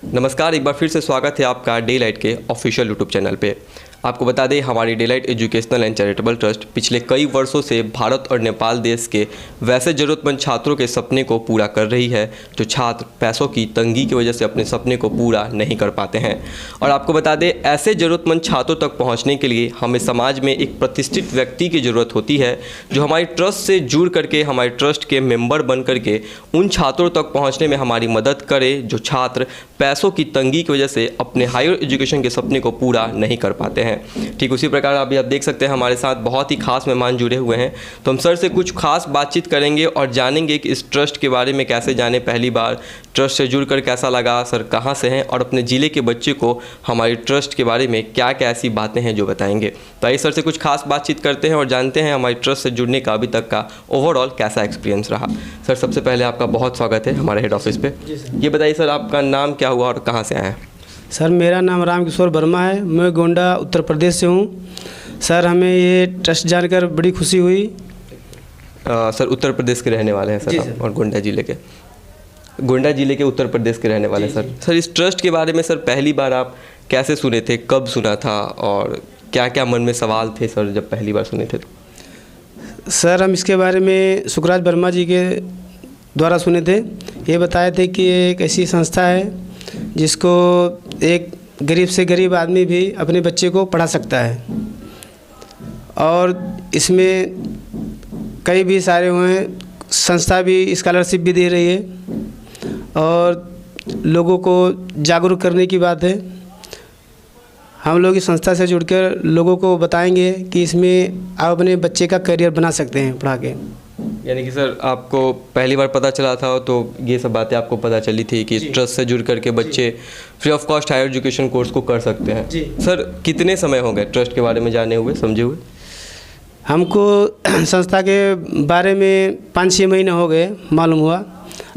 नमस्कार, एक बार फिर से स्वागत है आपका डे लाइट के ऑफिशियल यूट्यूब चैनल पे। आपको बता दें, हमारी day light educational and charitable trust पिछले कई वर्षों से भारत और नेपाल देश के वैसे ज़रूरतमंद छात्रों के सपने को पूरा कर रही है जो छात्र पैसों की तंगी की वजह से अपने सपने को पूरा नहीं कर पाते हैं। और आपको बता दें, ऐसे ज़रूरतमंद छात्रों तक पहुँचने के लिए हमें समाज में एक प्रतिष्ठित व्यक्ति की ज़रूरत होती है जो हमारी ट्रस्ट से जुड़ करके, हमारे ट्रस्ट के मेंबर बन करके उन छात्रों तक पहुँचने में हमारी मदद करे जो छात्र पैसों की तंगी की वजह से अपने हायर एजुकेशन के सपने को पूरा नहीं कर पाते हैं। ठीक उसी प्रकार अभी आप देख सकते हैं हमारे साथ बहुत ही खास मेहमान जुड़े हुए हैं, तो हम सर से कुछ खास बातचीत करेंगे और जानेंगे कि इस ट्रस्ट के बारे में कैसे जाने, पहली बार ट्रस्ट से जुड़कर कैसा लगा, सर कहाँ से हैं और अपने ज़िले के बच्चे को हमारे ट्रस्ट के बारे में क्या क्या ऐसी बातें हैं जो बताएंगे। तो आइए सर से कुछ खास बातचीत करते हैं और जानते हैं हमारे ट्रस्ट से जुड़ने का अभी तक का ओवरऑल कैसा एक्सपीरियंस रहा। सर सबसे पहले आपका बहुत स्वागत है हमारे हेड ऑफिस पे। ये बताइए सर, आपका नाम क्या हुआ और कहाँ से आए हैं? सर मेरा नाम रामकिशोर वर्मा है, मैं गोंडा उत्तर प्रदेश से हूँ। सर हमें ये ट्रस्ट जानकर बड़ी खुशी हुई। सर उत्तर प्रदेश के रहने वाले हैं सर आप, और गोंडा जिले के उत्तर प्रदेश के रहने वाले हैं सर। इस ट्रस्ट के बारे में सर पहली बार आप कैसे सुने थे, कब सुना था और क्या क्या मन में सवाल थे सर जब पहली बार सुने थे तो? सर हम इसके बारे में सुखराज वर्मा जी के द्वारा सुने थे। ये बताए थे कि एक ऐसी संस्था है जिसको एक गरीब से गरीब आदमी भी अपने बच्चे को पढ़ा सकता है और इसमें कई भी सारे हुए हैं, संस्था भी स्कॉलरशिप भी दे रही है और लोगों को जागरूक करने की बात है। हम लोग इस संस्था से जुड़कर लोगों को बताएंगे कि इसमें आप अपने बच्चे का करियर बना सकते हैं पढ़ा के। यानी कि सर आपको पहली बार पता चला था तो ये सब बातें आपको पता चली थी कि इस ट्रस्ट से जुड़ करके बच्चे free of cost higher education course को कर सकते हैं। सर कितने समय हो गए ट्रस्ट के बारे में जाने हुए, समझे हुए? हमको संस्था के बारे में 5-6 महीने हो गए मालूम हुआ।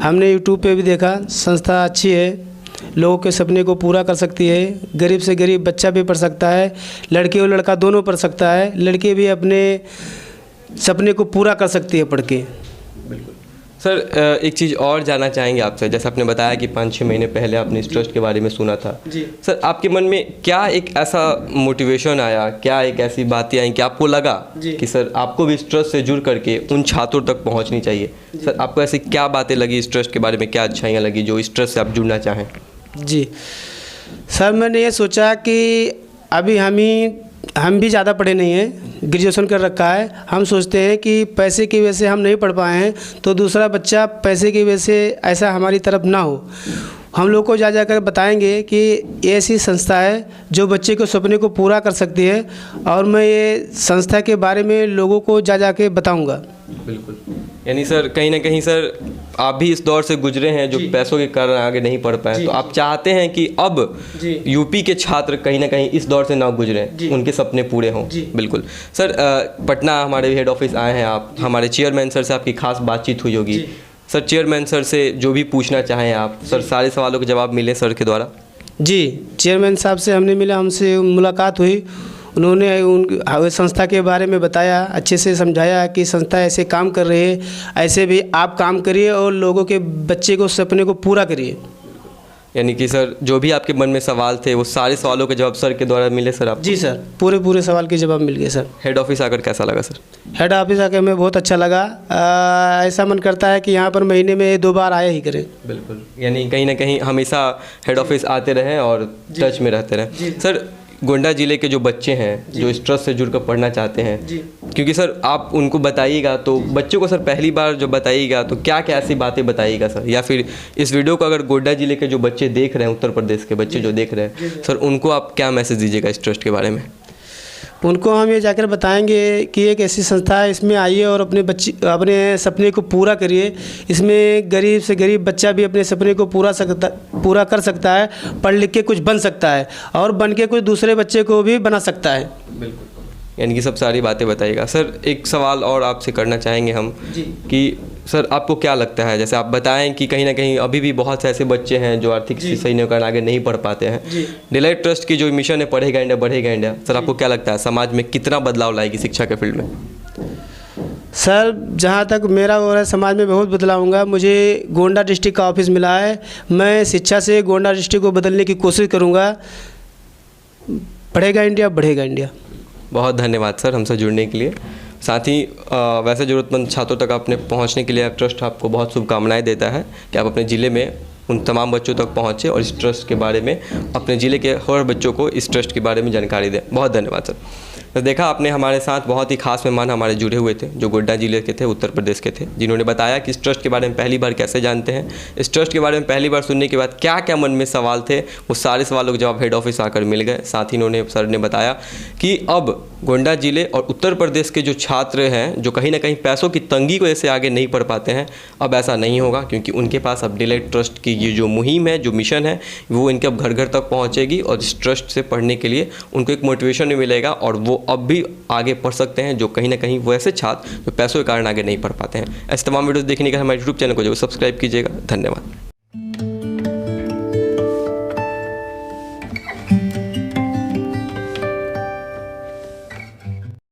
हमने यूट्यूब पे भी देखा, संस्था अच्छी है, लोगों के सपने को पूरा कर सकती है। गरीब से गरीब बच्चा भी पढ़ सकता है, लड़के और लड़का दोनों पढ़ सकता है, लड़के भी अपने सपने को पूरा कर सकती है पढ़ के। बिल्कुल सर, एक चीज़ और जानना चाहेंगे आपसे। जैसे आपने बताया कि 5-6 महीने पहले आपने इस ट्रस्ट के बारे में सुना था जी। सर आपके मन में क्या एक ऐसा मोटिवेशन आया, क्या एक ऐसी बातें आई कि आपको लगा कि सर आपको भी इस ट्रस्ट से जुड़ करके उन छात्रों तक पहुंचनी चाहिए? सर आपको ऐसी क्या बातें लगी इस ट्रस्ट के बारे में, क्या अच्छाइयाँ लगी जो इस ट्रस्ट से आप जुड़ना चाहें? जी सर, मैंने ये सोचा कि अभी हम भी ज़्यादा पढ़े नहीं हैं, ग्रेजुएशन कर रखा है। हम सोचते हैं कि पैसे की वजह से हम नहीं पढ़ पाए हैं तो दूसरा बच्चा पैसे की वजह से ऐसा हमारी तरफ ना हो। हम लोग को जा कर बताएंगे कि ऐसी संस्था है जो बच्चे के सपने को पूरा कर सकती है और मैं ये संस्था के बारे में लोगों को जा के बताऊंगा। बिल्कुल, यानी सर कहीं ना कहीं सर आप भी इस दौर से गुजरे हैं जो पैसों के कारण आगे नहीं पढ़ पाए, तो आप चाहते हैं कि अब यूपी के छात्र कहीं ना कहीं इस दौर से ना गुजरें, उनके सपने पूरे हों। बिल्कुल सर, पटना हमारे हेड ऑफिस आए हैं आप, हमारे चेयरमैन सर से आपकी खास बातचीत हुई होगी। सर चेयरमैन सर से जो भी पूछना चाहें आप, सर सारे सवालों के जवाब मिले सर के द्वारा? जी, चेयरमैन साहब से हमने मिला, हमसे मुलाकात हुई। उन्होंने उन संस्था के बारे में बताया, अच्छे से समझाया कि संस्था ऐसे काम कर रही है, ऐसे भी आप काम करिए और लोगों के बच्चे को सपने को पूरा करिए। यानी कि सर जो भी आपके मन में सवाल थे वो सारे सवालों के जवाब सर के द्वारा मिले सर आप? जी सर, पूरे सवाल के जवाब मिल गए सर। हेड ऑफिस आकर कैसा लगा सर? हेड ऑफिस आकर हमें बहुत अच्छा लगा। ऐसा मन करता है कि यहाँ पर महीने में 2 बार आया ही करें। बिल्कुल, यानी कहीं ना कहीं हमेशा हेड ऑफिस आते रहें और टच में रहते रहें। सर गोंडा जिले के जो बच्चे हैं जो इस ट्रस्ट से जुड़कर पढ़ना चाहते हैं, क्योंकि सर आप उनको बताइएगा तो बच्चों को सर पहली बार जो बताइएगा तो क्या क्या ऐसी बातें बताइएगा सर, या फिर इस वीडियो को अगर गोंडा जिले के जो बच्चे देख रहे हैं, उत्तर प्रदेश के बच्चे जो देख रहे हैं सर, उनको आप क्या मैसेज दीजिएगा इस ट्रस्ट के बारे में? उनको हम ये जाकर बताएंगे कि एक ऐसी संस्था है, इसमें आइए और अपने सपने को पूरा करिए। इसमें गरीब से गरीब बच्चा भी अपने सपने को पूरा कर सकता है, पढ़ लिख के कुछ बन सकता है और बन के कुछ दूसरे बच्चे को भी बना सकता है। बिल्कुल, यानी कि सब सारी बातें बताइएगा। सर एक सवाल और आपसे करना चाहेंगे हम कि सर आपको क्या लगता है, जैसे आप बताएं कि कहीं ना कहीं अभी भी बहुत से ऐसे बच्चे हैं जो आर्थिक स्थिति सही नहीं कारण आगे नहीं पढ़ पाते हैं। डे लाइट ट्रस्ट की जो मिशन है पढ़ेगा इंडिया बढ़ेगा इंडिया, सर आपको क्या लगता है समाज में कितना बदलाव लाएगी शिक्षा के फील्ड में? सर, जहाँ तक मेरा हो रहा है, समाज में बहुत बदलाऊंगा। मुझे गोंडा डिस्ट्रिक्ट का ऑफिस मिला है, मैं शिक्षा से गोंडा डिस्ट्रिक्ट को बदलने की कोशिश करूंगा। पढ़ेगा इंडिया, बढ़ेगा इंडिया। बहुत धन्यवाद सर हमसे जुड़ने के लिए। साथ ही वैसे ज़रूरतमंद छात्रों तक अपने पहुंचने के लिए ट्रस्ट आपको बहुत शुभकामनाएं देता है कि आप अपने ज़िले में उन तमाम बच्चों तक पहुँचे और इस ट्रस्ट के बारे में अपने ज़िले के हर बच्चों को इस ट्रस्ट के बारे में जानकारी दें। बहुत धन्यवाद सर। तो देखा आपने, हमारे साथ बहुत ही खास मेहमान हमारे जुड़े हुए थे जो गोड्डा जिले के थे, उत्तर प्रदेश के थे, जिन्होंने बताया कि इस ट्रस्ट के बारे में पहली बार कैसे जानते हैं, इस ट्रस्ट के बारे में पहली बार सुनने के बाद क्या क्या मन में सवाल थे, वो सारे सवालों के जवाब हेड ऑफिस आकर मिल गए। साथ ही इन्होंने सर ने बताया कि अब गोंडा जिले और उत्तर प्रदेश के जो छात्र हैं जो कहीं ना कहीं पैसों की तंगी की वजह से आगे नहीं पढ़ पाते हैं, अब ऐसा नहीं होगा, क्योंकि उनके पास अब डेलाइट ट्रस्ट की ये जो मुहिम है, जो मिशन है, वो इनके अब घर घर तक पहुंचेगी और इस ट्रस्ट से पढ़ने के लिए उनको एक मोटिवेशन भी मिलेगा और वो अब भी आगे पढ़ सकते हैं, जो कहीं ना कहीं वैसे छात्र जो पैसों के कारण आगे नहीं पढ़ पाते हैं। ऐसे तमाम वीडियोस देखने के लिए हमारे यूट्यूब चैनल को जो सब्सक्राइब कीजिएगा। धन्यवाद।